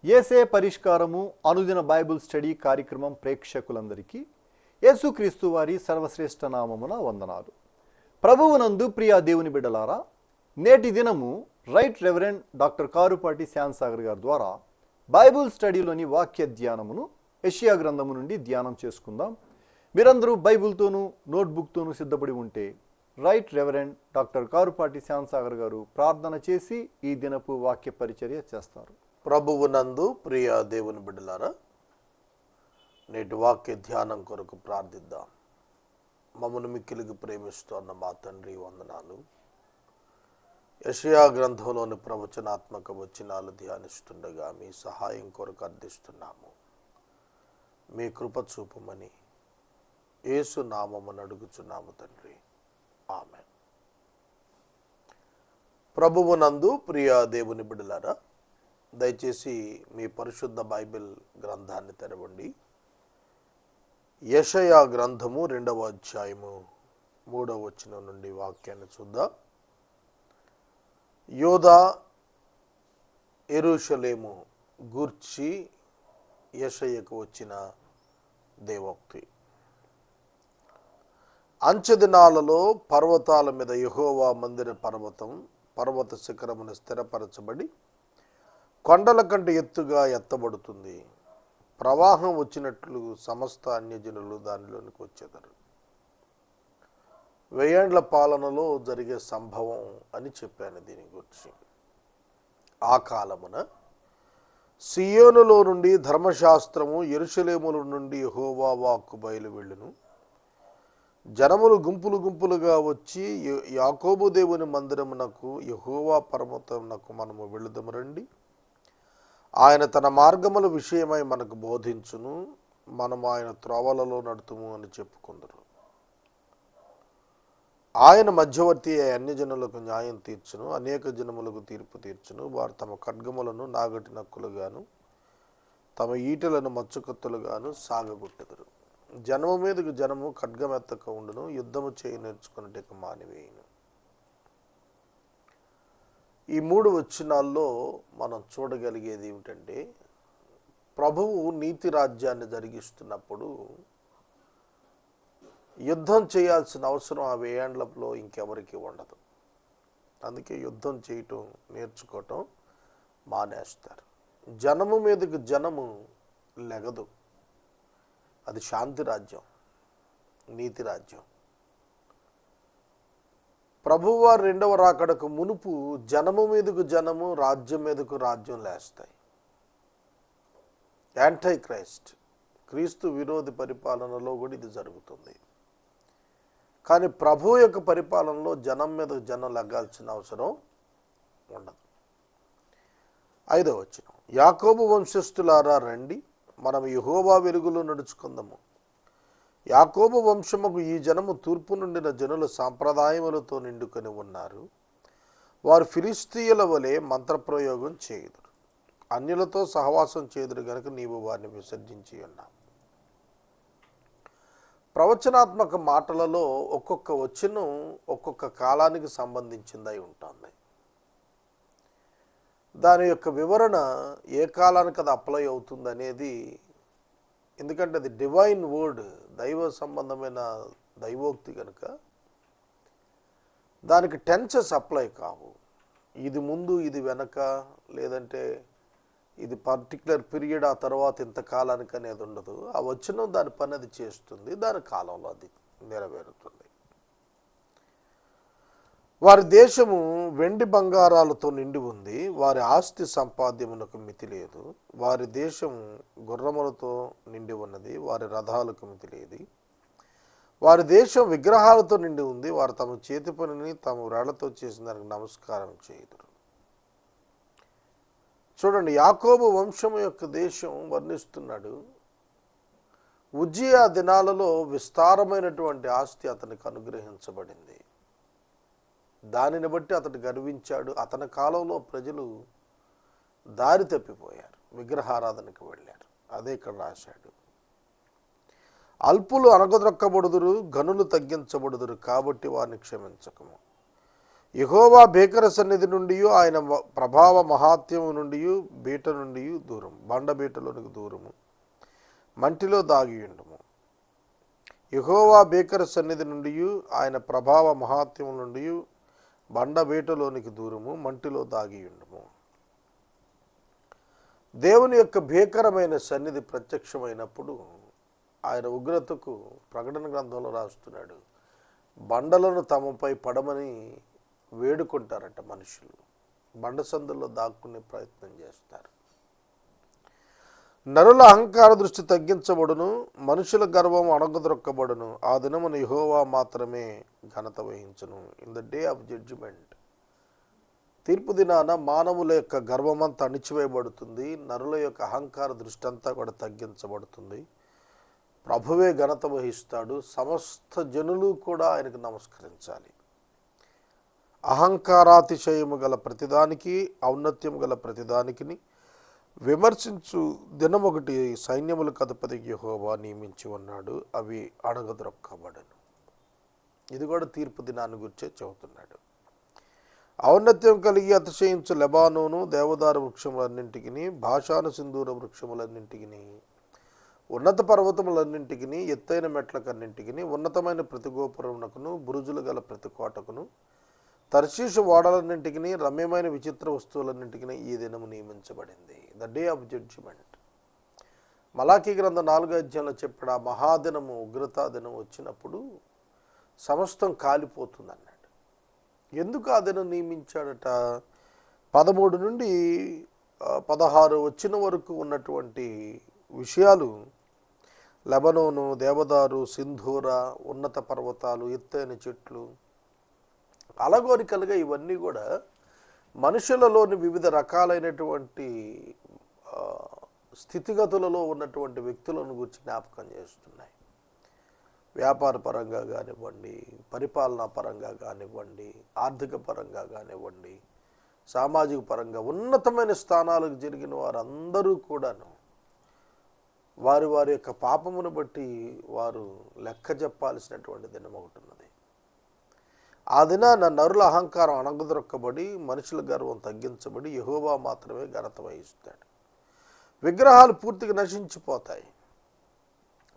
యేసే పరిష్కారము అనుదిన Bible study కార్యక్రమం ప్రేక్షకులందరికీ యేసుక్రీస్తు వారి సర్వశ్రేష్ఠ నామమున వందనాలు. ప్రభువునందు ప్రియా దేవుని బిడ్డలారా, నేటి దినము రైట్ రెవరెండ్ డాక్టర్ కారుపాటి శ్యాన్సాగర్ గారి ద్వారా బైబిల్ స్టడీలోని వాక్య ధ్యానమును యెషయా గ్రంథము నుండి ధ్యానం చేసుకుందాం. మీరందరూ బైబిల్తోనూ నోట్బుక్తోనూ సిద్ధపడి ఉంటే రైట్ రెవరెండ్ డాక్టర్ కారుపాటి శ్యాన్సాగర్ గారు ప్రార్థన చేసి ఈ దినపు వాక్య పరిచర్య చేస్తారు. ప్రభువునందు ప్రియ దేవుని బిడ్డలారా, నేటి వాక్య ధ్యానం కొరకు ప్రార్థిద్దాం. మమ్మను మిక్కిలికి ప్రేమిస్తున్న మా తండ్రి వందనాలు. యెషయా గ్రంథంలోని ప్రవచనాత్మక వచనాలు ధ్యానిస్తుండగా మీ సహాయం కొరకు అర్థిస్తున్నాము. మీ కృప చూపమని యేసు నామమున అడుగుచున్నాము తండ్రి, ఆమేన్. ప్రభువునందు ప్రియ దేవుని బిడ్డలారా, దయచేసి మీ పరిశుద్ధ బైబిల్ గ్రంథాన్ని తెరవండి. యెషయా గ్రంథము 2వ అధ్యాయము 3వ వచనం నుండి వాక్యాన్ని చూద్దాం. యోధా యెరూషలేము గూర్చి యెషయాకు వచ్చిన దేవోక్తి. అంచెదినాలలో పర్వతాల మీద యెహోవా మందిర పర్వత శిఖరమును స్థిరపరచబడి కొండల కంటే ఎత్తుగా ఎత్తబడుతుంది. ప్రవాహం వచ్చినట్లు సమస్త అన్యజనులు దానిలోనికి వచ్చేదారు. 1000 ఏండ్ల పాలనలో జరిగే సంభవం అని చెప్పాను దీని గురించి. ఆ కాలమున సియోనులో నుండి ధర్మశాస్త్రము, యెరూషలేములో నుండి యెహోవా వాక్కు బయలు వెళ్ళును. జనములు గుంపులు గుంపులుగా వచ్చి యాకోబు దేవుని మందిరమునకు, యెహోవా పర్వతమునకు మనము వెళుదము రండి. ఆయన తన మార్గముల విషయమై మనకు బోధించును, మనము ఆయన త్రోవలలో నడుతుము అని చెప్పుకుందరు. ఆయన మధ్యవర్తి అన్యజనులకు న్యాయం తీర్చును, అనేక జనములకు తీర్పు తీర్చును. వారు తమ ఖడ్గములను నాగటి నక్కులుగాను తమ ఈటలను మచ్చుకత్తులుగాను సాగగొట్టెదరు. జనము మీదకు జనము ఖడ్గమెత్తక ఉండును, యుద్ధము చేయి నేర్చుకున్నట్టు మానివేయును. ఈ 3 వచనాల్లో మనం చూడగలిగేది ఏమిటంటే, ప్రభువు నీతి రాజ్యాన్ని జరిగిస్తున్నప్పుడు యుద్ధం చేయాల్సిన అవసరం ఆ 1000 ఏండ్లలో ఇంకెవరికి ఉండదు. అందుకే యుద్ధం చేయటం నేర్చుకోవటం మానేస్తారు. జనము మీదకు జనము లెగదు. అది శాంతి రాజ్యం, నీతి రాజ్యం. ప్రభువారు 2వ రాకడకు మునుపు జనము మీదకు జనము, రాజ్యం మీదకు రాజ్యం లేస్తాయి. యాంటై క్రైస్ట్, క్రీస్తు విరోధి పరిపాలనలో కూడా ఇది జరుగుతుంది. కానీ ప్రభు యొక్క పరిపాలనలో జనం మీద జనం లగ్గాల్సిన అవసరం ఉండదు. 5వ వచనం, యాకోబు వంశస్థులారా రండి, మనం యెహోవా వెలుగులో నడుచుకుందాము. యాకోబు వంశముకు ఈ జనము తూర్పు నుండిన జనుల సాంప్రదాయములతో నిండుకొని ఉన్నారు. వారు ఫిలిస్తీయుల వలె మంత్రప్రయోగం చేయుదురు, అన్యులతో సహవాసం చేయుదురు గనుక నీవు వారిని విసర్జించి ఉన్నావు. ప్రవచనాత్మక మాటలలో ఒక్కొక్క వచనం ఒక్కొక్క కాలానికి సంబంధించిందై ఉంటుంది. దాని యొక్క వివరణ ఏ కాలానికి అది అప్లై అవుతుంది అనేది, ఎందుకంటే అది డివైన్ వర్డ్, దైవ సంబంధమైన దైవోక్తి కనుక దానికి టెన్సెస్ అప్లై కావు. ఇది ముందు, ఇది వెనక, లేదంటే ఇది పర్టికులర్ పీరియడ్, ఆ తర్వాత ఇంతకాలానికి అనేది ఉండదు. ఆ వచనం దాని పని అది చేస్తుంది, దాని కాలంలో అది నెరవేరుతుంది. వారి దేశము వెండి బంగారాలతో నిండి ఉంది, వారి ఆస్తి సంపాద్యమునకు మితి లేదు. వారి దేశం గుర్రములతో నిండి ఉన్నది, వారి రథాలకు మితి లేదు. వారి దేశం విగ్రహాలతో నిండి ఉంది, వారు తమ చేతి పనిని తమ వేళ్లతో చేసిన దానికి నమస్కారం చేయుదురు. చూడండి, యాకోబు వంశము యొక్క దేశం వర్ణిస్తున్నాడు. ఉజ్జియా దినాలలో విస్తారమైనటువంటి ఆస్తి అతనికి అనుగ్రహించబడింది. దానిని బట్టి అతడు గర్వించాడు. అతని కాలంలో ప్రజలు దారి తప్పిపోయారు, విగ్రహారాధనకు వెళ్ళారు. అదే ఇక్కడ రాశాడు. అల్పులు అనగదొక్కబడుదురు, ఘనులు తగ్గించబడుదురు, కాబట్టి వారిని క్షమించకము. యెహోవా భీకర సన్నిధి నుండి ఆయన ప్రభావ మహాత్యము నుండి బీట నుండి దూరం, బండ బీటలోనికి దూరము, మంటిలో దాగి ఉండము. యెహోవా భీకర సన్నిధి నుండి ఆయన ప్రభావ మహాత్యము నుండి బండ బీటలోనికి దూరము, మంటిలో దాగి ఉండము. దేవుని యొక్క భీకరమైన సన్నిధి ప్రత్యక్షమైనప్పుడు ఆయన ఉగ్రతకు ప్రకటన గ్రంథంలో రాస్తున్నాడు, బండలను తమపై పడమని వేడుకుంటారట మనుషులు. బండ సందుల్లో దాక్కునే ప్రయత్నం చేస్తారు. నరుల అహంకార దృష్టి తగ్గించబడును, మనుషుల గర్వం అణగదొక్కబడును. ఆ దినమున యెహోవా మాత్రమే ఘనత వహించును. In the day of judgement, తీర్పు దినాన మానవుల యొక్క గర్వమంతా అణిచివేయబడుతుంది. నరుల యొక్క అహంకార దృష్టి అంతా కూడా తగ్గించబడుతుంది. ప్రభువే ఘనత వహిస్తాడు. సమస్త జనులు కూడా ఆయనకు నమస్కరించాలి. అహంకారాతిశయము గల ప్రతిదానికి, ఔన్నత్యము గల ప్రతిదానికి విమర్శించు దినం ఒకటి సైన్యములకు అధిపతి యెహోవా నియమించి ఉన్నాడు, అవి అణగదొక్కబడను. ఇది కూడా తీర్పు దినాన్ని గురించే చెబుతున్నాడు. ఔన్నత్యం కలిగి అతిశయించు లెబానోను దేవదారు వృక్షములన్నింటికి, భాషాను సింధూర వృక్షములన్నింటికి, ఉన్నత పర్వతములన్నింటికి, ఎత్తైన మెట్లకన్నింటికి, ఉన్నతమైన ప్రతి గోపురమునకును, బురుజులు గల ప్రతి కోటకును, తర్షీషు ఓడలన్నింటికి, రమ్యమైన విచిత్ర వస్తువులన్నింటికి ఈ దినము నియమించబడింది. The day of judgement. మలాకీ గ్రంథం 4వ అధ్యాయంలో చెప్పాడు, ఆ మహాదినము ఉగ్రతా దినం వచ్చినప్పుడు సమస్తం కాలిపోతుంది అన్నాడు. ఎందుకు ఆ దినం నియమించాడట? 13 నుండి 16 వచ్చిన వరకు ఉన్నటువంటి విషయాలు, లెబనోను, దేవదారు, సింధూర, ఉన్నత పర్వతాలు, ఎత్తైన చెట్లు, అలగోరికలుగా ఇవన్నీ కూడా మనుషులలోని వివిధ రకాలైనటువంటి స్థితిగతులలో ఉన్నటువంటి వ్యక్తులను గురించి జ్ఞాపకం చేస్తున్నాయి. వ్యాపార పరంగా కానివ్వండి, పరిపాలనా పరంగా కానివ్వండి, ఆర్థిక పరంగా కానివ్వండి, సామాజిక పరంగా ఉన్నతమైన స్థానాలకు జరిగిన వారందరూ కూడాను వారి వారి యొక్క పాపమును బట్టి వారు లెక్క చెప్పాల్సినటువంటి దినం ఒకటి ఉన్నది. ఆ దినాన నరుల అహంకారం అణగదొక్కబడి, మనుషుల గర్వం తగ్గించబడి, యెహోవా మాత్రమే ఘనత వహిస్తాడు. విగ్రహాలు పూర్తిగా నశించిపోతాయి.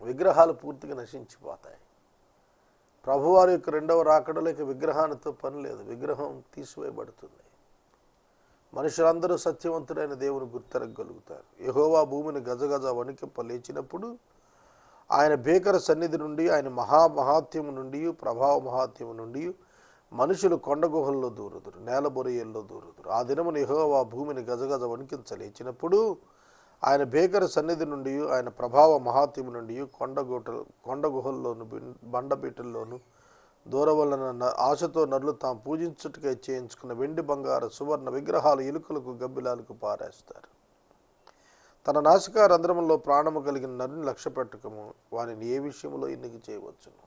విగ్రహాలు పూర్తిగా నశించిపోతాయి. ప్రభువారి యొక్క రెండవ రాకడలేక విగ్రహానితో పని లేదు. విగ్రహం తీసివేయబడుతుంది. మనుషులందరూ సత్యవంతుడైన దేవుని గుర్తెరగలుగుతారు. యెహోవా భూమిని గజగజ వణికింప లేచినప్పుడు ఆయన భీకర సన్నిధి నుండి, ఆయన మహాత్యము నుండి, ప్రభావ మహాత్యము నుండి మనుషులు కొండ గుహల్లో దూరుదురు, నేల బొరియల్లో దూరుదురు. ఆ దినమున యెహోవా భూమిని గజగజ వణికించలేచినప్పుడు ఆయన భీకర సన్నిధి నుండి, ఆయన ప్రభావ మహాత్యము నుండి కొండ గుహల్లోను, బండబీటల్లోను దూరవలన ఆశతో నరులు తాము పూజించుటకై చేయించుకున్న వెండి, బంగారు, సువర్ణ విగ్రహాలు ఎలుకలకు, గబ్బిలాలకు పారేస్తారు. తన నాసికా రంధ్రములో ప్రాణము కలిగిన నరుని లక్ష్య పెట్టకము, వారిని ఏ విషయంలో ఎన్నిక చేయవచ్చును.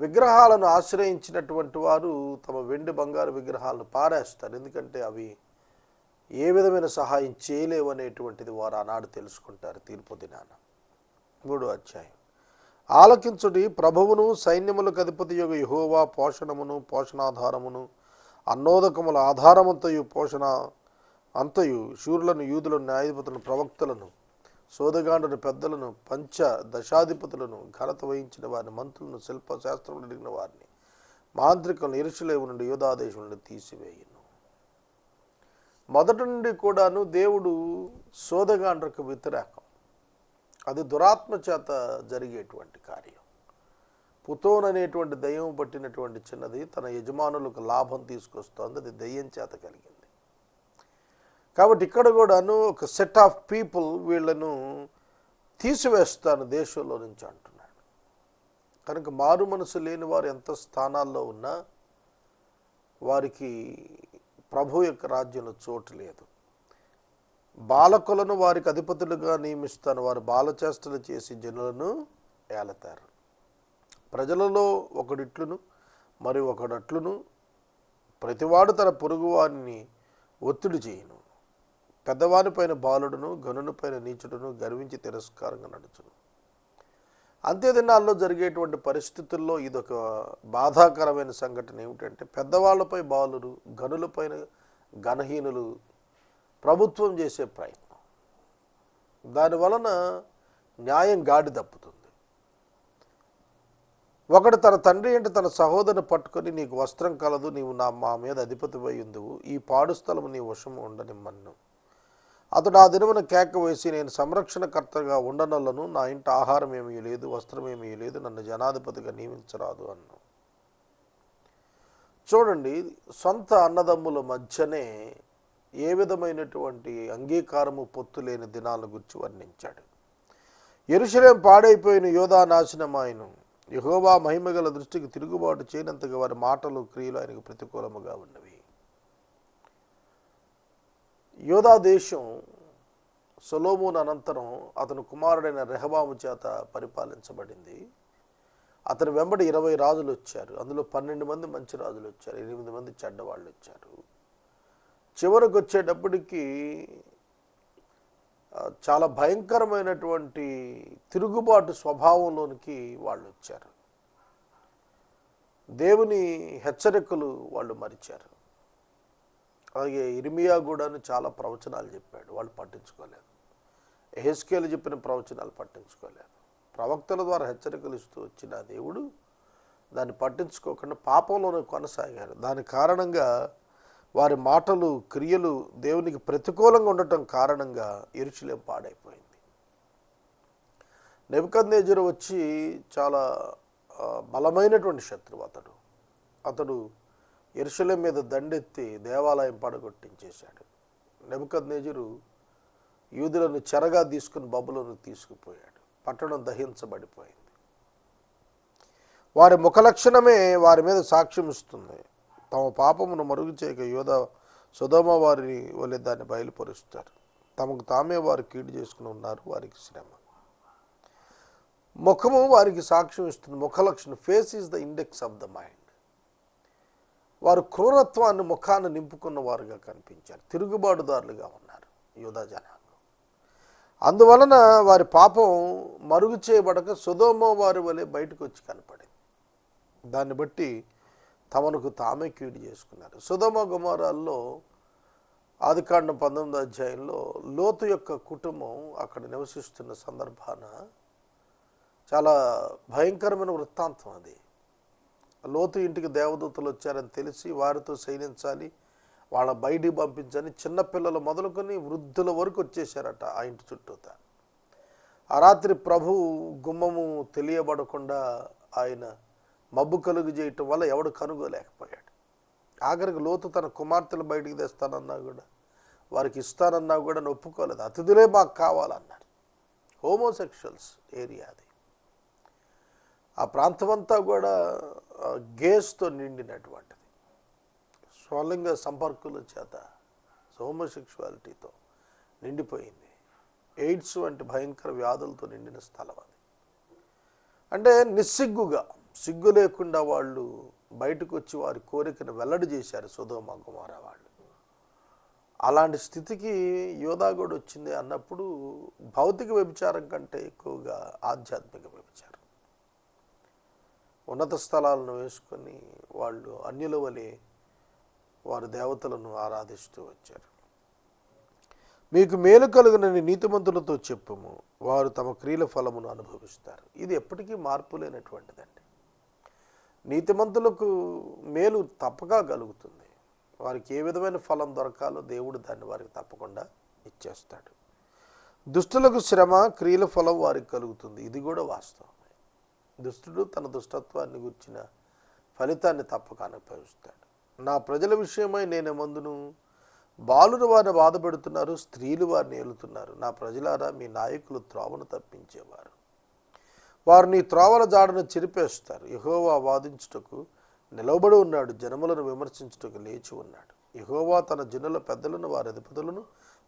విగ్రహాలను ఆశ్రయించినటువంటి వారు తమ వెండి, బంగారు విగ్రహాలను పారేస్తారు. ఎందుకంటే అవి ఏ విధమైన సహాయం చేయలేవనేటువంటిది వారు ఆనాడు తెలుసుకుంటారు తీర్పు దినాన. 3వ అధ్యాయం. ఆలకించుడి, ప్రభువును సైన్యములకు అధిపతి యొగు యెహోవా పోషణమును, పోషణాధారమును, అన్నోదకముల ఆధారమంతయు, పోషణ అంతయు, శూరులను, యూదులను, న్యాయాధిపతులను, ప్రవక్తలను, సోదగాండును, పెద్దలను, దశాధిపతులను, ఘనత వహించిన వారిని, మంత్రులను, శిల్పశాస్త్రములు ఎరిగిన వారిని, మాంత్రికులను యెరూషలేము నుండి, యూదాదేశం నుండి తీసివేయును. మొదటి నుండి కూడాను దేవుడు సోదగాండ్రకు వ్యతిరేకం. అది దురాత్మ చేత జరిగేటువంటి కార్యం. పుతోన్ అనేటువంటి దయ్యం పట్టినటువంటి చిన్నది తన యజమానులకు లాభం తీసుకొస్తోంది. అది దయ్యం చేత కలిగింది. కాబట్టి ఇక్కడ కూడాను ఒక సెట్ ఆఫ్ పీపుల్ వీళ్ళను తీసివేస్తాను దేశంలో నుంచి అంటున్నాడు. కనుక మారు మనసు లేని వారు ఎంత స్థానాల్లో ఉన్నా వారికి ప్రభు యొక్క రాజ్యంలో చోటు లేదు. బాలకులను వారికి అధిపతులుగా నియమిస్తాను, వారు బాలచేష్టలు చేసి జనులను ఏలతారు. ప్రజలలో ఒకడిట్లును మరి ఒకడట్లును, ప్రతివాడు తన పొరుగువారిని ఒత్తిడి చేయను. పెద్దవాని పైన బాలుడును, గనుని పైన నీచుడును గర్వించి తిరస్కారంగా నడుచును. అంత్యదినాల్లో జరిగేటువంటి పరిస్థితుల్లో ఇదొక బాధాకరమైన సంఘటన. ఏమిటంటే పెద్దవాళ్లపై బాలురు, గనులపైన గణహీనులు ప్రభుత్వం చేసే ప్రయత్నం. దానివలన న్యాయం గాడి తప్పుతుంది. ఒకడు తన తండ్రి అంటే తన సహోదరుని పట్టుకొని, నీకు వస్త్రం కలదు, నీవు మా మీద అధిపతివై ఉందువు, ఈ పాడు స్థలము నీ వశము ఉండనిమ్మన్ను. అతడు ఆ దినమున కేక వేసి, నేను సంరక్షణకర్తగా ఉండనలను, నా ఇంట ఆహారం ఏమీ లేదు, వస్త్రం ఏమీ లేదు, నన్ను జనాధిపతిగా నియమించరాదు అన్ను. చూడండి, సొంత అన్నదమ్ముల మధ్యనే ఏ విధమైనటువంటి అంగీకారము పొత్తు లేని దినాల గురించి వర్ణించాడు. యెరూషలేము పాడైపోయిన, యోధా నాశనమాయను, యెహోవా మహిమగల దృష్టికి తిరుగుబాటు చేయనంతగా వారి మాటలు క్రియలు ఆయనకు ప్రతికూలముగా ఉన్నవి. యోధా దేశం సొలొమోను అనంతరం అతని కుమారుడైన రెహబాము చేత పరిపాలించబడింది. అతని వెంబడి 20 రాజులు వచ్చారు. అందులో 12 మంది మంచి రాజులు వచ్చారు, 8 మంది చెడ్డవాళ్ళు వచ్చారు. చివరికి వచ్చేటప్పటికి చాలా భయంకరమైనటువంటి తిరుగుబాటు స్వభావంలోనికి వాళ్ళు వచ్చారు. దేవుని హెచ్చరికలు వాళ్ళు మరిచారు. అలాగే ఇర్మియా కూడాను చాలా ప్రవచనాలు చెప్పాడు, వాళ్ళు పట్టించుకోలేదు. యెహెజ్కేలు చెప్పిన ప్రవచనాలు పట్టించుకోలేదు. ప్రవక్తల ద్వారా హెచ్చరికలు ఇస్తూ వచ్చిన దేవుడు దాన్ని పట్టించుకోకుండా పాపంలోనే కొనసాగారు. దాని కారణంగా వారి మాటలు క్రియలు దేవునికి ప్రతికూలంగా ఉండటం కారణంగా యెరూషలేము పాడైపోయింది. నెబుకద్నెజరు వచ్చి చాలా బలమైనటువంటి శత్రువు అతడు యెరూషలేము మీద దండెత్తి దేవాలయం పడగొట్టించేశాడు. నెబుకద్నెజరు యూదులను చెరగా తీసుకుని బబులోను తీసుకుపోయాడు. పట్టణం దహించబడిపోయింది. వారి ముఖలక్షణమే వారి మీద సాక్ష్యం ఇస్తుంది. తమ పాపమును మరుగు చేయక సొదొమ వారి వలె దాన్ని బయలుపరుస్తారు. తమకు తామే వారు కీడు చేసుకుని ఉన్నారు, వారికి శ్రమ. ముఖము వారికి సాక్ష్యం ఇస్తుంది. ముఖలక్షణం, face is the index of the mind. వారు క్రూరత్వాన్ని ముఖాన్ని నింపుకున్న వారుగా కనిపించారు, తిరుగుబాటుదారులుగా ఉన్నారు యూదా జనాంగం. అందువలన వారి పాపం మరుగు చేయబడక సొదొమ వారి వలె బయటకు వచ్చి కనపడింది. దాన్ని బట్టి తమకు తామే కీడు చేసుకున్నారు. సొదొమ గొమొర్రాల్లో ఆదికాండం 19వ అధ్యాయంలో లోతు యొక్క కుటుంబం అక్కడ నివసిస్తున్న సందర్భాన చాలా భయంకరమైన వృత్తాంతం అది. లోతు ఇంటికి దేవదూతలు వచ్చారని తెలిసి వారితో శయనించాలి, వాళ్ళ బయటికి పంపించని చిన్నపిల్లలు మొదలుకొని వృద్ధుల వరకు వచ్చేసారట ఆ ఇంటి చుట్టూత. ఆ రాత్రి ప్రభు గుమ్మము తెలియబడకుండా ఆయన మబ్బు కలుగు చేయటం వల్ల ఎవడు కనుగోలేకపోయాడు. ఆఖరికి లోతు తన కుమార్తెలు బయటికి తెస్తానన్నా కూడా, వారికి ఇస్తానన్నా కూడా ఒప్పుకోలేదు. అతిథులే మాకు కావాలన్నారు. హోమోసెక్షువల్స్ ఏరియా అది. ఆ ప్రాంతమంతా కూడా గేస్తో నిండినటువంటిది. స్వలింగ సంపర్కుల చేత హోమోసెక్షువాలిటీతో నిండిపోయింది. ఎయిడ్స్ వంటి భయంకర వ్యాధులతో నిండిన స్థలం అది. అంటే నిస్సిగ్గుగా, సిగ్గు లేకుండా వాళ్ళు బయటకు వచ్చి వారి కోరికను వెల్లడి చేశారు సొదొమ గొమొర్రా వాళ్ళు. అలాంటి స్థితికి యోధా కూడా వచ్చింది అన్నప్పుడు భౌతిక వ్యభిచారం కంటే ఎక్కువగా ఆధ్యాత్మిక వ్యభిచారం. ఉన్నత స్థలాలను వేసుకొని వాళ్ళు అన్యుల వలె వారు దేవతలను ఆరాధిస్తూ వచ్చారు. మీకు మేలు కలుగునని నీతిమంతులతో చెప్పుము, వారు తమ క్రియల ఫలమును అనుభవిస్తారు. ఇది ఎప్పటికీ మార్పు లేనటువంటిదండి. నీతిమంతులకు మేలు తప్పగా కలుగుతుంది. వారికి ఏ విధమైన ఫలం దొరకాలో దేవుడు దాన్ని వారికి తప్పకుండా ఇచ్చేస్తాడు. దుష్టులకు శ్రమ, క్రియల ఫలం వారికి కలుగుతుంది. ఇది కూడా వాస్తవమే. దుష్టుడు తన దుష్టత్వాన్ని గుర్చిన ఫలితాన్ని తప్పక అనుభవిస్తాడు. నా ప్రజల విషయమై నేనేమందును, బాలురు వారిని బాధపెడుతున్నారు, స్త్రీలు వారిని ఏలుతున్నారు. నా ప్రజలారా, మీ నాయకులు త్రోవను తప్పించేవారు. వారు నీ త్రోవల జాడను చెరిపేస్తారు. యెహోవా వాదించుటకు నిలవబడి ఉన్నాడు, జనములను విమర్శించుటకు లేచి ఉన్నాడు. యెహోవా తన జనుల పెద్దలను, వారి అధిపతులను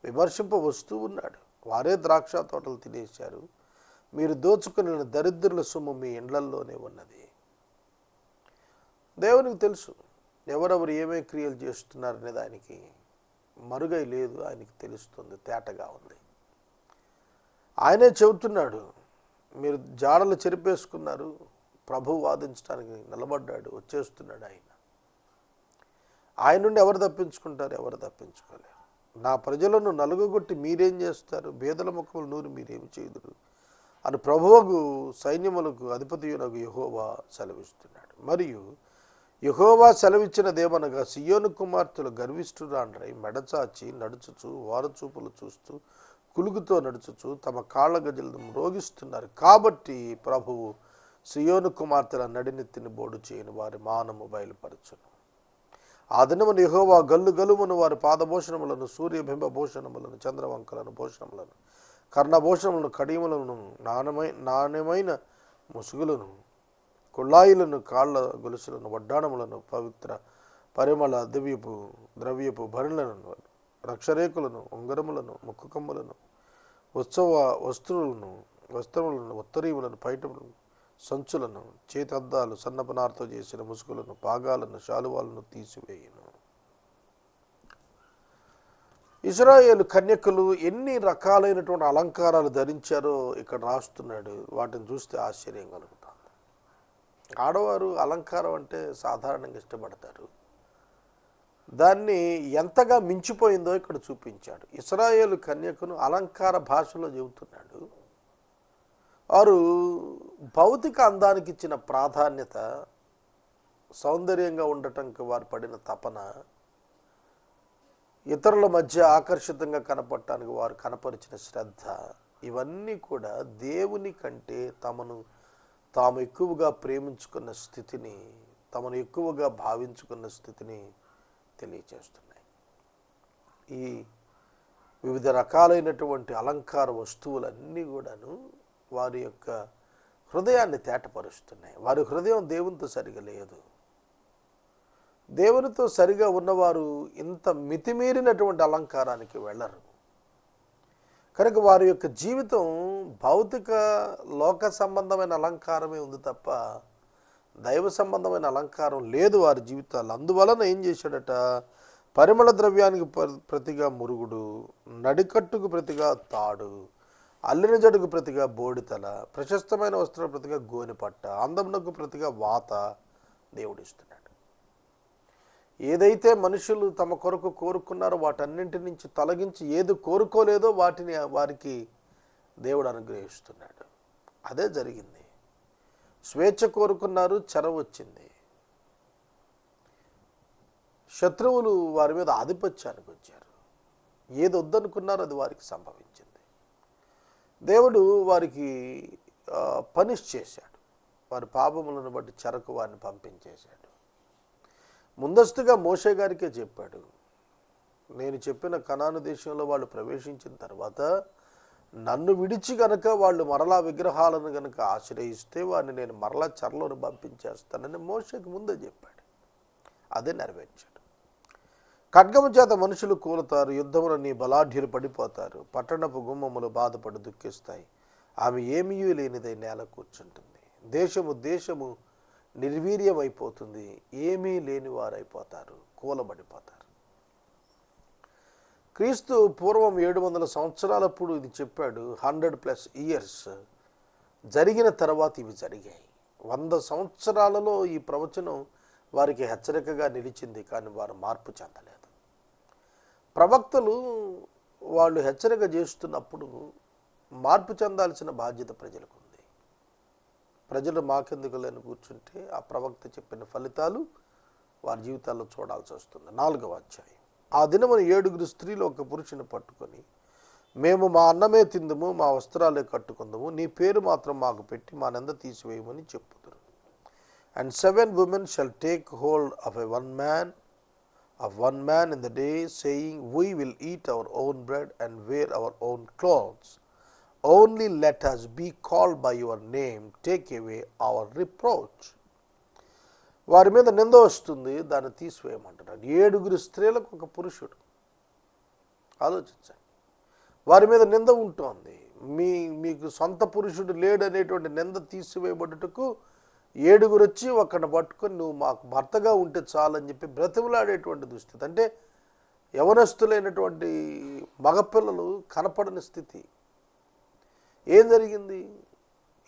విమర్శింప వస్తూ ఉన్నాడు. వారే ద్రాక్ష తోటలు తినేశారు. మీరు దోచుకుని దరిద్రుల సొమ్ము మీ ఇండ్లల్లోనే ఉన్నది. దేవునికి తెలుసు ఎవరెవరు ఏమే క్రియలు చేస్తున్నారనేది ఆయనకి మరుగై లేదు, ఆయనకి తెలుస్తుంది, తేటగా ఉంది. ఆయనే చెబుతున్నాడు, మీరు జాడలు చెరిపేసుకున్నారు. ప్రభు వాదించడానికి నిలబడ్డాడు, వచ్చేస్తున్నాడు ఆయన. ఆయన నుండి ఎవరు తప్పించుకుంటారు? ఎవరు తప్పించుకోలేరు. నా ప్రజలను నలుగుగొట్టి మీరేం చేస్తారు? బేదల ముఖములు నూరి మీరేమి చేయుదురు అని ప్రభువుకు సైన్యములకు అధిపతియునకు యెహోవా సెలవిస్తున్నాడు. మరియు యెహోవా సెలవిచ్చినదేమనగా, సియోను కుమార్తెలు గర్విష్ఠురాండ్రై మెడచాచి నడుచుచు వారచూపులు చూస్తూ కులుగుతో నడుచుచు తమ కాళ్ళ గజలను మ్రోగిస్తున్నారు. కాబట్టి ప్రభువు సియోను కుమార్తెల నడినెత్తిని బోడు చేయని వారి మానము బయలుపరచును. ఆ దినమున యెహోవా గల్లు గలుమును వారి పాదభూషణములను, సూర్యబింబ భూషణములను, చంద్రవంకలను భూషణములను, కర్ణభూషణములను, కడియములను, నాణ్యమైన ముసుగులను, కుళ్ళాయిలను, కాళ్ళ గొలుసులను, వడ్డాణములను, పవిత్ర పరిమళ ద్రవ్యపు భరణులను, రక్షరేకులను, ఉంగరములను, ముక్కు కమ్ములను, వస్త్రములను, ఉత్తరీములను, పైటములను, సంచులను, చేతద్దాలు, సన్నపనారతో చేసిన ముసుగులను, పాగాలను, శాలువాలను తీసివేయును. ఇశ్రాయేలు కన్యకలు ఎన్ని రకాలైనటువంటి అలంకారాలు ధరించారో ఇక్కడ రాస్తున్నాడు. వాటిని చూస్తే ఆశ్చర్యం కలుగుతుంది. ఆడవారు అలంకారం అంటే సాధారణంగా ఇష్టపడతారు. దాన్ని ఎంతగా మించిపోయిందో ఇక్కడ చూపించాడు. ఇశ్రాయేలు కన్యకను అలంకార భాషలో చెబుతున్నాడు. వారు భౌతిక అందానికి ఇచ్చిన ప్రాధాన్యత, సౌందర్యంగా ఉండటానికి వారు పడిన తపన, ఇతరుల మధ్య ఆకర్షితంగా కనపడటానికి వారు కనపరిచిన శ్రద్ధ, ఇవన్నీ కూడా దేవుని కంటే తాము ఎక్కువగా ప్రేమించుకున్న స్థితిని, తమను ఎక్కువగా భావించుకున్న స్థితిని తెలియచేస్తున్నాయి. ఈ వివిధ రకాలైనటువంటి అలంకార వస్తువులన్నీ కూడాను వారి యొక్క హృదయాన్ని తేటపరుస్తున్నాయి. వారి హృదయం దేవునితో సరిగా లేదు. దేవునితో సరిగా ఉన్నవారు ఇంత మితిమీరినటువంటి అలంకారానికి వెళ్ళరు. కనుక వారి యొక్క జీవితం భౌతిక లోక సంబంధమైన అలంకారమే ఉంది తప్ప దైవ సంబంధమైన అలంకారం లేదు వారి జీవితాలు. అందువలన ఏం చేశాడట, పరిమళ ద్రవ్యానికి ప్రతిగా మురుగుడు, నడికట్టుకు ప్రతిగా తాడు, అల్లిన జడుకు ప్రతిగా బోడితల, ప్రశస్తమైన వస్త్రం ప్రతిగా గోనెపట్ట, అందమునకు ప్రతిగా వాత దేవుడిస్తున్నాడు. ఏదైతే మనుషులు తమ కొరకు కోరుకున్నారో వాటన్నింటి నుంచి తొలగించి ఏది కోరుకోలేదో వాటిని వారికి దేవుడు అనుగ్రహిస్తున్నాడు. అదే జరిగింది. స్వేచ్ఛ కోరుకున్నారు, చెర వచ్చింది. శత్రువులు వారి మీద ఆధిపత్యానికి వచ్చారు. ఏది వద్దనుకున్నారో అది వారికి సంభవించింది. దేవుడు వారికి పనిష్ చేశాడు. వారి పాపములను బట్టి చెరకు వారిని పంపించేశాడు. ముందస్తుగా మోషే గారికే చెప్పాడు, నేను చెప్పిన కనాను దేశంలో వాళ్ళు ప్రవేశించిన తర్వాత నన్ను విడిచి గనక వాళ్ళు మరలా విగ్రహాలను గనక ఆశ్రయిస్తే వారిని నేను మరలా చెరలోని పంపించేస్తానని మోషేకి ముందే చెప్పాడు. అదే నెరవేర్చాడు. ఖడ్గము చేత మనుషులు కూలుతారు, యుద్ధమున నీ బలాఢ్యులు పడిపోతారు, పట్టణపు గుమ్మములు బాధపడి దుఃఖిస్తాయి, ఆమె ఏమీ లేనిదై నేల కూర్చుంటుంది, దేశము నిర్వీర్యమైపోతుంది, ఏమీ లేని వారైపోతారు, కూలబడిపోతారు. క్రీస్తు పూర్వం 700 సంవత్సరాలప్పుడు ఇది చెప్పాడు. 100+ ఇయర్స్ జరిగిన తర్వాత ఇవి జరిగాయి. 100 సంవత్సరాలలో ఈ ప్రవచనం వారికి హెచ్చరికగా నిలిచింది, కానీ వారు మార్పు చెందలేదు. ప్రవక్తలు వాళ్ళు హెచ్చరిక చేస్తున్నప్పుడు మార్పు చెందాల్సిన బాధ్యత ప్రజలకు ఉంది. ప్రజలు మాకెందుకు లేని కూర్చుంటే ఆ ప్రవక్త చెప్పిన ఫలితాలు వారి జీవితాల్లో చూడాల్సి వస్తుంది. 4వ అధ్యాయం. ఆ దినమున 7 స్త్రీలు ఒక పురుషుని పట్టుకొని, మేము మా అన్నమే తిందుము, మా వస్త్రాలే కట్టుకుందాము, నీ పేరు మాత్రం మాకు పెట్టి మా నింద తీసివేయమని చెప్పుదురు. And 7 women shall take hold of one man in the day, saying, we will eat our own bread and wear our own clothes. Only let us be called by your name, take away our reproach. వారి మీద నింద వస్తుంది, దాన్ని తీసివేయమంటున్నాడు. 7 స్త్రీలకు ఒక పురుషుడు. ఆలోచించండి. వారి మీద నింద ఉంటుంది. మీకు సొంత పురుషుడు లేడు అనేటువంటి నింద తీసివేయబడుటకు 7 వచ్చి ఒకరిని పట్టుకొని నువ్వు మాకు భర్తగా ఉంటే చాలని చెప్పి బ్రతిమలాడేటువంటి దుస్థితి. అంటే యవనస్తులైనటువంటి మగపిల్లలు కనపడని స్థితి. ఏం జరిగింది?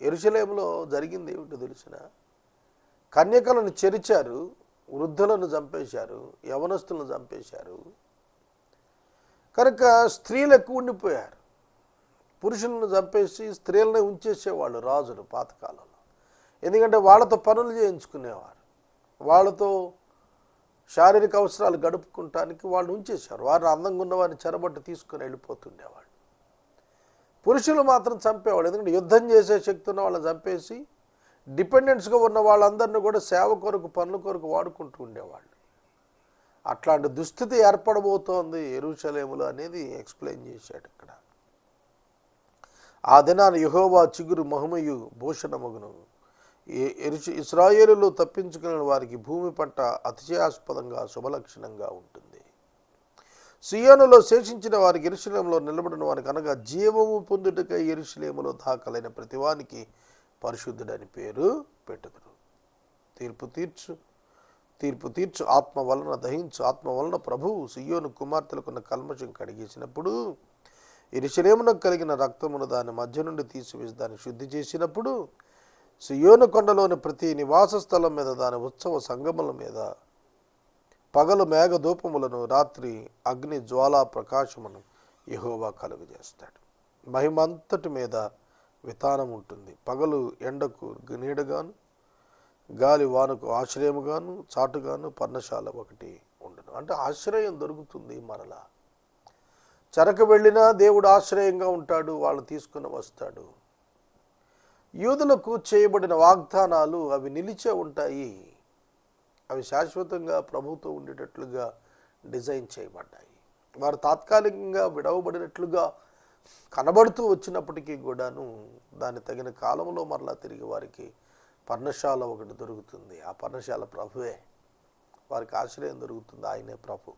యెరూషలేములో జరిగింది ఏమిటో తెలిసిన? కన్యకలను చెరిచారు, వృద్ధులను చంపేశారు, యవనస్తులను చంపేశారు. కనుక స్త్రీలు ఎక్కువ ఉండిపోయారు. పురుషులను చంపేసి స్త్రీలనే ఉంచేసేవాళ్ళు రాజులు పాతకాలంలో. ఎందుకంటే వాళ్ళతో పనులు చేయించుకునేవారు, వాళ్ళతో శారీరక అవసరాలు గడుపుకుంటానికి వాళ్ళు ఉంచేశారు. వారిని అందంగా ఉన్న వారిని చెరబట్టి తీసుకుని వెళ్ళిపోతుండేవాళ్ళు. పురుషులు మాత్రం చంపేవాళ్ళు, ఎందుకంటే యుద్ధం చేసే శక్తి ఉన్న వాళ్ళని చంపేసి డిపెండెంట్స్గా ఉన్న వాళ్ళందరినీ కూడా సేవ కొరకు పనుల కొరకు వాడుకుంటూ ఉండేవాళ్ళు. అట్లాంటి దుస్థితి ఏర్పడబోతోంది యెరూషలేములో అనేది ఎక్స్ప్లెయిన్ చేశాడు ఇక్కడ. ఆ దినాన యెహోవా చిగురు మహిమయు భూషణమగును. ఇశ్రాయేలులో తప్పించుకునే వారికి భూమి పంట అతిశయాస్పదంగా శుభలక్షణంగా ఉంటుంది. సియోనులో శేషించిన వారికి యెరూషలేములో నిలబడిన వారికి అనగా జీవము పొందుటకై యెరూషలేములో దాఖలైన ప్రతివానికి పరిశుద్ధుడని పేరు పెట్టుదురు. తీర్పు తీర్చు ఆత్మ వలన దహించు. ఆత్మ వలన ప్రభువు సియోను కుమార్తెలకున్న కల్మషం కడిగేసినప్పుడు, యెరూషలేమునకు కలిగిన రక్తమును దాని మధ్య నుండి తీసివేసి దాన్ని శుద్ధి చేసినప్పుడు, సియోను కొండలోని ప్రతి నివాస స్థలం మీద దాని ఉత్సవ సంగముల మీద పగలు మేఘధూపములను, రాత్రి అగ్ని జ్వాలా ప్రకాశమును యెహోవా కలుగజేస్తాడు. మహిమంతటి మీద వితానం ఉంటుంది. పగలు ఎండకు నీడగాను, గాలి వానకు ఆశ్రయముగాను, చాటుగాను పర్ణశాల ఒకటి ఉండను. అంటే ఆశ్రయం దొరుకుతుంది. మరలా చెరకు వెళ్ళినా దేవుడు ఆశ్రయంగా ఉంటాడు, వాళ్ళు తీసుకుని వస్తాడు. యూదులకు చేయబడిన వాగ్దానాలు అవి నిలిచే ఉంటాయి. అవి శాశ్వతంగా ప్రభుతో ఉండేటట్లుగా డిజైన్ చేయబడ్డాయి. వారు తాత్కాలికంగా విడవబడినట్లుగా కనబడుతూ వచ్చినప్పటికీ కూడాను దాని తగిన కాలంలో మరలా తిరిగి వారికి పర్ణశాల ఒకటి దొరుకుతుంది. ఆ పర్ణశాల ప్రభువే, వారికి ఆశ్రయం దొరుకుతుంది. ఆయనే ప్రభు.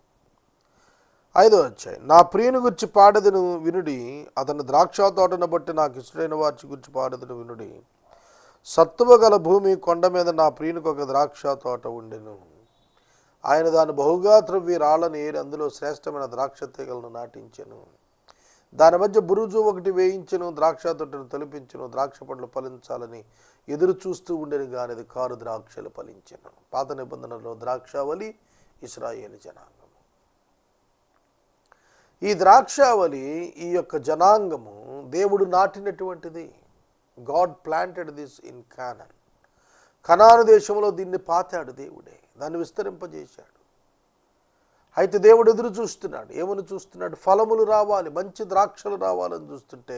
5వ అధ్యాయం. నా ప్రియుని గురించి పాడెదను వినుడి, అతని ద్రాక్ష తోటను బట్టి నాకు ఇష్టమైన వారి గురించి పాడెదను వినుడి. సత్తువ గల భూమి కొండ మీద నా ప్రియునికి ఒక ద్రాక్ష తోట ఉండెను. ఆయన దాని బహుగా త్రవ్వి రాళ్ళను ఏరి అందులో శ్రేష్టమైన ద్రాక్ష తీగలను నాటించెను. దాని మధ్య బురుజు ఒకటి వేయించెను. ద్రాక్ష తోటను తొలిపించెను. ద్రాక్ష పండ్లు ఫలించాలని ఎదురు చూస్తూ ఉండేది, కానీ అది కారు ద్రాక్షలు ఫలించెను. పాత నిబంధనలో ద్రాక్షావళి ఇశ్రాయేలు జనాంగము. ఈ ద్రాక్షావళి, ఈ యొక్క జనాంగము దేవుడు నాటినటువంటిది. God planted this in Canaan. కనాను దేశంలో దీన్ని పాతాడు దేవుడే, దాన్ని విస్తరింపజేశాడు. అయితే దేవుడు ఎదురు చూస్తున్నాడు. ఏమని చూస్తున్నాడు? ఫలములు రావాలి, మంచి ద్రాక్షలు రావాలని చూస్తుంటే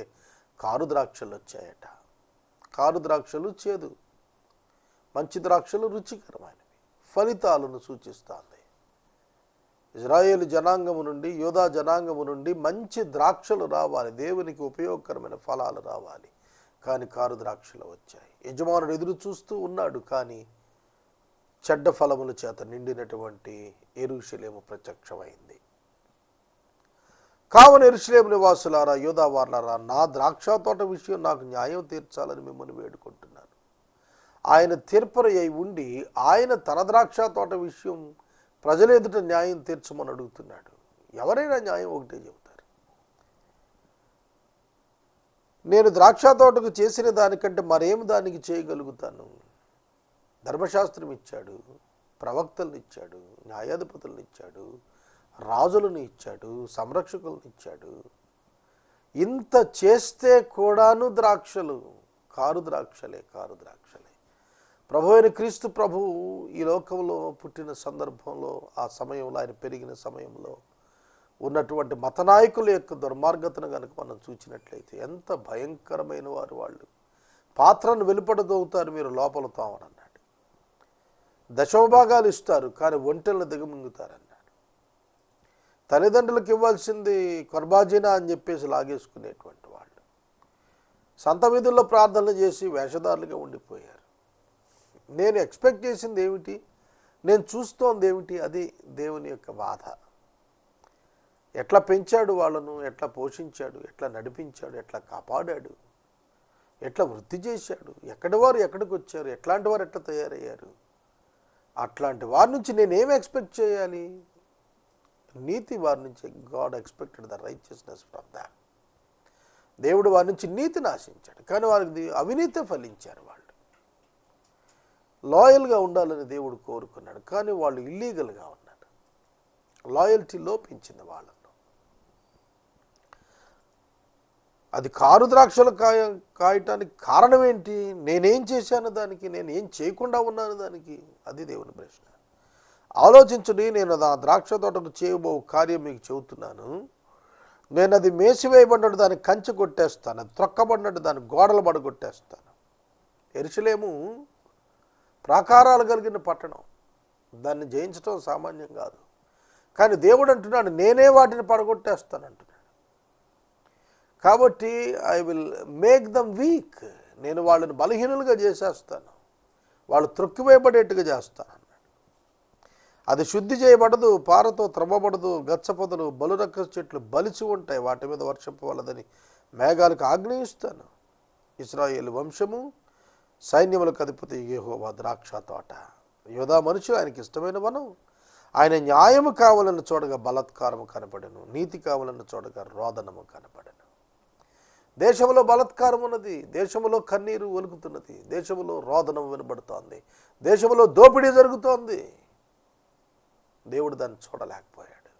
కారు ద్రాక్షలు వచ్చాయట. కారు ద్రాక్షలు చేదు, మంచి ద్రాక్షలు రుచికరమైనవి. ఫలితాలను సూచిస్తుంది. ఇజ్రాయేలు జనాంగము నుండి, యోధా జనాంగము నుండి మంచి ద్రాక్షలు రావాలి, దేవునికి ఉపయోగకరమైన ఫలాలు రావాలి. కానీ కారు ద్రాక్షలు వచ్చాయి. యజమానుడు ఎదురు చూస్తూ ఉన్నాడు, కానీ చెడ్డ ఫలముల చేత నిండినటువంటి యెరూషలేము ప్రత్యక్షమైంది. కావున యెరూషలేము నివాసులారా, యూదా వారులారా, నా ద్రాక్ష తోట విషయం నాకు న్యాయం తీర్చాలని మిమ్మల్ని వేడుకుంటున్నాను. ఆయన తీర్పరి అయి ఉండి ఆయన తన ద్రాక్ష తోట విషయం ప్రజల ఎదుట న్యాయం తీర్చమని అడుగుతున్నాడు. ఎవరైనా న్యాయం ఒకటే చెబుతారు. నేను ద్రాక్ష తోటకు చేసిన దానికంటే మరేం దానికి చేయగలుగుతాను? ధర్మశాస్త్రం ఇచ్చాడు, ప్రవక్తలను ఇచ్చాడు, న్యాయాధిపతులను ఇచ్చాడు, రాజులను ఇచ్చాడు, సంరక్షకులను ఇచ్చాడు. ఇంత చేస్తే కూడాను ద్రాక్షలు కారు ద్రాక్షలే. ప్రభు అయిన క్రీస్తు ప్రభువు ఈ లోకంలో పుట్టిన సందర్భంలో, ఆ సమయంలో, ఆయన పెరిగిన సమయంలో ఉన్నటువంటి మత నాయకుల యొక్క దుర్మార్గతను కనుక మనం చూచినట్లయితే ఎంత భయంకరమైన వారు వాళ్ళు. పాత్రను వెలుపడదవుతారు, మీరు లోపల తామనన్నాడు. దశమభాగాలు ఇస్తారు, కానీ ఒంటెలను దిగమింగుతారన్నాడు. తల్లిదండ్రులకు ఇవ్వాల్సింది కొర్బాజీనా అని చెప్పేసి లాగేసుకునేటువంటి వాళ్ళు సంత వీధుల్లో ప్రార్థనలు చేసి వేషధారులుగా ఉండిపోయారు. నేను ఎక్స్పెక్ట్ చేసింది ఏమిటి, నేను చూస్తోంది ఏమిటి? అది దేవుని యొక్క బాధ. ఎట్లా పెంచాడు వాళ్ళను, ఎట్లా పోషించాడు, ఎట్లా నడిపించాడు, ఎట్లా కాపాడాడు, ఎట్లా వృద్ధి చేశాడు, ఎక్కడి వారు ఎక్కడికి వచ్చారు, ఎట్లాంటి వారు ఎట్లా తయారయ్యారు. అట్లాంటి వారి నుంచి నేనేం ఎక్స్పెక్ట్ చేయాలి? నీతి వారి నుంచి. God expected the righteousness from that. దేవుడు వారి నుంచి నీతిని ఆశించాడు, కానీ వారికి అవినీతి ఫలించారు. వాళ్ళు లాయల్గా ఉండాలని దేవుడు కోరుకున్నాడు, కానీ వాళ్ళు ఇల్లీగల్గా ఉన్నారు. లాయల్టీ లోపించింది వాళ్ళలో. అది కారు ద్రాక్షలు కాయటానికి కారణం ఏంటి? నేనేం చేశాను దానికి? నేను ఏం చేయకుండా ఉన్నాను దానికి? అది దేవుని ప్రశ్న. ఆలోచించుడి, నేను ఆ ద్రాక్ష తోటకు చేయబో కార్యం మీకు చెబుతున్నాను. నేను అది మేసివేయబడ్డట్టు దాన్ని కంచె కొట్టేస్తాను, అది త్రొక్కబడినట్టు దాన్ని గోడలు పడగొట్టేస్తాను. యెరూషలేము ప్రాకారాలు కలిగిన పట్టణం, దాన్ని జయించడం సామాన్యం కాదు. కానీ దేవుడు అంటున్నాడు, నేనే వాటిని పడగొట్టేస్తాను అంటున్నాడు. కాబట్టి I will make them week, నేను వాళ్ళని బలహీనులుగా చేసేస్తాను, వాళ్ళు త్రొక్కివేయబడేట్టుగా చేస్తాను అన్నాడు. అది శుద్ధి చేయబడదు, పారతో త్రవ్వబడదు, గచ్చపొదలు బలురక్క చెట్లు బలిసి ఉంటాయి, వాటి మీద వర్షపు వలదని మేఘాలకు ఆజ్ఞయిస్తాను. ఇశ్రాయేలు వంశము సైన్యములకు అధిపతి యెహోవా ద్రాక్ష తోట, యోధా మనుషులు ఆయనకి ఇష్టమైన వనం. ఆయన న్యాయము కావాలన్న చోటగా బలాత్కారము కనపడెను, నీతి కావాలన్న చోటగా రోదనము కనపడెను. దేశంలో బలాత్కారం ఉన్నది, దేశంలో కన్నీరు ఒలుకుతున్నది, దేశంలో రోదనం వినబడుతోంది, దేశంలో దోపిడీ జరుగుతోంది. దేవుడు దాన్ని చూడలేకపోయాడు.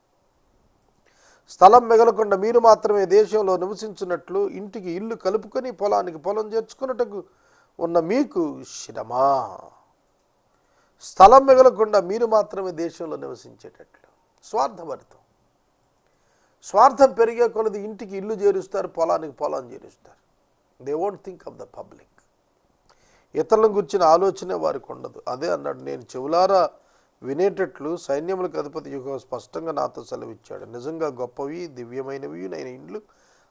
స్థలం మిగలకుండా మీరు మాత్రమే దేశంలో నివసించున్నట్లు ఇంటికి ఇల్లు కలుపుకొని పొలానికి పొలం చేర్చుకున్నట్టుకు ఉన్న మీకు శ్రమా. స్థలం మిగలకుండా మీరు మాత్రమే దేశంలో నివసించేటట్లు. స్వార్థభరితం. స్వార్థం పెరిగే కొలది ఇంటికి ఇల్లు చేరుస్తారు, పొలానికి పొలం చేరుస్తారు. They won't think of the public. ఇతరులను గురించిన ఆలోచనే వారికి ఉండదు. అదే అన్నాడు, నేను చెవులారా వినేటట్లు సైన్యములకు అధిపతి యెహోవా స్పష్టంగా నాతో సెలవిచ్చాడు. నిజంగా గొప్పవి దివ్యమైనవి అయిన ఇండ్లు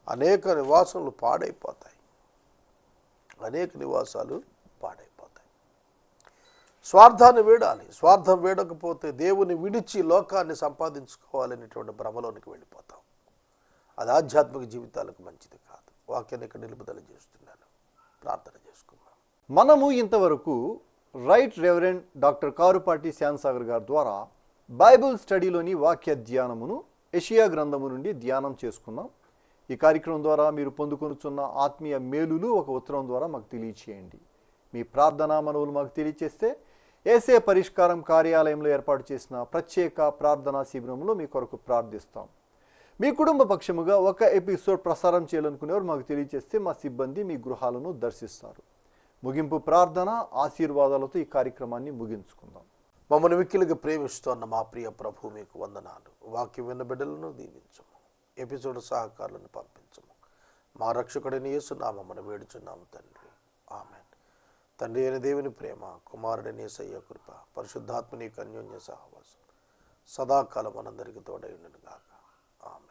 అనేక నివాసములు పాడైపోతాయి, అనేక నివాసాలు పాడైపోతాయి. స్వార్థాన్ని వీడాలి. స్వార్థం వీడకపోతే దేవుని విడిచి లోకాన్ని సంపాదించుకోవాలనేటువంటి భ్రమలోనికి వెళ్ళిపోతాం. అది ఆధ్యాత్మిక జీవితాలకు మంచిది కాదు. వాక్యాన్ని ఇక్కడ నిలుపుదల చేస్తున్నాను. ప్రార్థన చేసుకుందాం. మనము ఇంతవరకు రైట్ రెవరెండ్ డాక్టర్ కారుపాటి శ్యామ్సాగర్ గారి ద్వారా బైబిల్ స్టడీలోని వాక్య ధ్యానమును యెషయా గ్రంథము నుండి ధ్యానం చేసుకున్నాం. ఈ కార్యక్రమం ద్వారా మీరు పొందుకొనుచున్న ఆత్మీయ మేలులు ఒక ఉత్తరం ద్వారా మాకు తెలియచేయండి. మీ ప్రార్థనా మనవులు మాకు తెలియచేస్తే ఏసే పరిష్కారం కార్యాలయంలో ఏర్పాటు చేసిన ప్రత్యేక ప్రార్థనా శిబిరంలో మీ కొరకు ప్రార్థిస్తాం. మీ కుటుంబ పక్షముగా ఒక ఎపిసోడ్ ప్రసారం చేయాలనుకునేవారు మాకు తెలియచేస్తే మా సిబ్బంది మీ గృహాలను దర్శిస్తారు. ముగింపు ప్రార్థన ఆశీర్వాదాలతో ఈ కార్యక్రమాన్ని ముగించుకుందాం. మమ్మల్ని మిక్కిలిగా ప్రేమిస్తున్న మా ప్రియ ప్రభు మీకు వందనాలు. వాక్యం విన్న బిడ్డలను దీవించము, ఎపిసోడ్ సహకారులను పంపించము. మా రక్షకుడైన యేసు నామమున వేడుచున్నాము తండ్రి, ఆమేన్. తండ్రి అయిన దేవుని ప్రేమ, కుమారుడైన యేసయ్య కృప, పరిశుద్ధాత్మని అన్యోన్య సహవాసం సదాకాలం మనందరికీ తోడై ఉండును గాక. ఆమేన్.